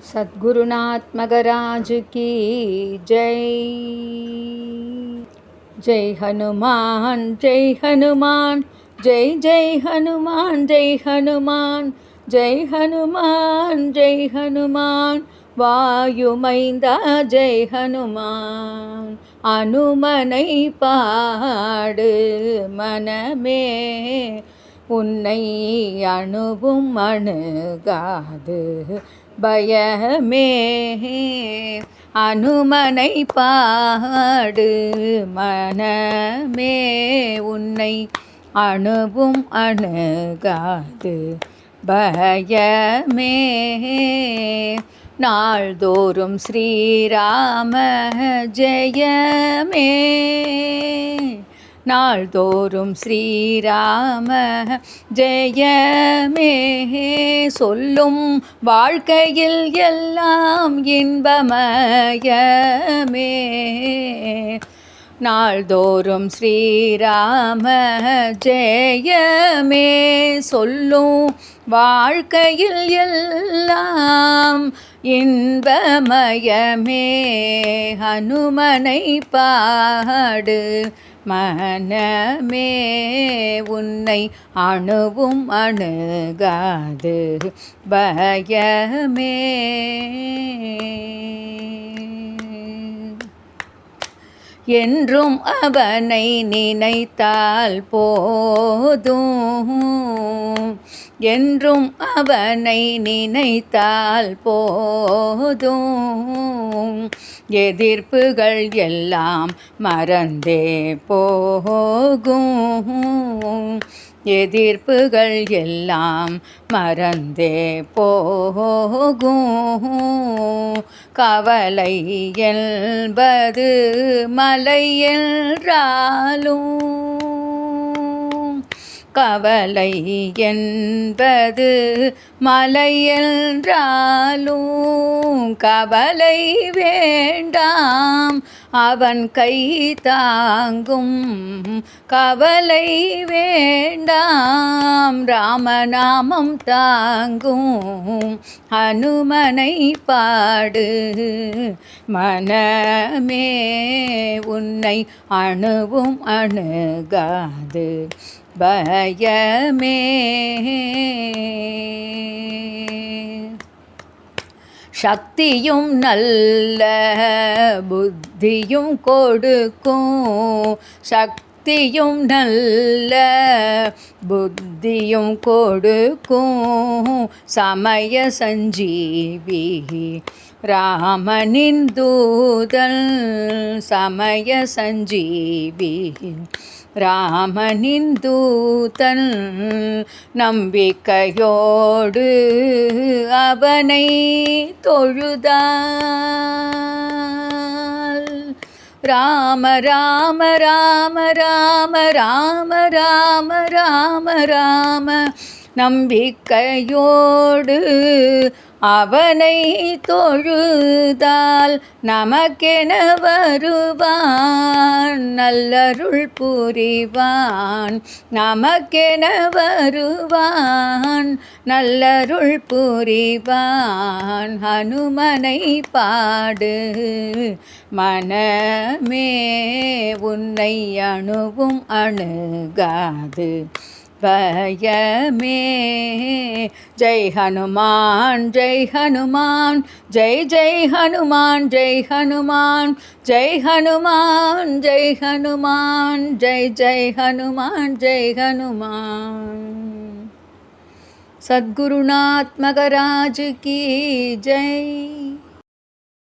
सद्गुरुनाथ मगराज की जय। जय हनुमान जय हनुमान, जय जय हनुमान जय हनुमान, जय हनुमान जय हनुमान। வாயுமைந்தா ஜெய் ஹனுமான், அனுமனை பாடு மனமே, உன்னை அணுவும் அணுகாது பயமே. அனுமனை பாடு மனமே, உன்னை அணுவும் அணுகாது பயமே. நாள்தோறும் ஸ்ரீராம ஜெயமே, நாள்தோறும் ஸ்ரீராம ஜெயமே. சொல்லும் வாழ்க்கையில் எல்லாம் இன்பமயமே, நாள்தோறும் ஸ்ரீராம ஜெயமே. சொல்லும் வாழ்க்கையில் எல்லாம் இன்பமயமே. ஹனுமனை பாடு மனமே, உன்னை அணுவும் அணுகாது பயமே. என்றும் அவனை நினைத்தால் போதும், என்றும் அவனை நினைத்தால் போதும். எதிர்ப்புகள் எல்லாம் மறந்தே போகும், எதிர்ப்புகள் எல்லாம் மறந்தே போகும். கவலை என்பது மலை என்றாலும், கவலை என்பது மலை என்றாலும், கவலை வேண்டாம் அவன் கை தாங்கும். கவலை வேண்டாம் ராமநாமம் தாங்கும். ஹனுமனை பாடு மனமே, உன்னை அணுவும் அணுகாது பயமே. சக்தியும் நல்ல புத்தியும் கொடுக்கும், சக்தியும் நல்ல புத்தியும் கொடுக்கும். சமய சஞ்சீவி ராமனின் தூதன், சமய சஞ்சீவி ராமனின் தூதன். நம்பிக்கையோடு அவனை தொழுதால், ராம ராம ராம ராம ராம ராம ராம ராம. நம்பிக்கையோடு அவனை தொழுதால் நமக்கென வருவான், நல்லருள் புரிவான். நமக்கென வருவான், நல்லருள் புரிவான். ஹனுமனை பாடு மனமே, உன்னை அணுவும் அணுகாது பயமே. ஜெய் ஹனுமான் ஜெய் ஹனுமான், ஜெய் ஜெய் ஹனுமான் ஜெய் ஹனுமான், ஜெய் ஹனுமான் ஜெய் ஹனுமான், ஜெய் ஜெய் ஹனுமான் ஜெய் ஹனுமான். सद्गुरुनाथ मगराज की जय।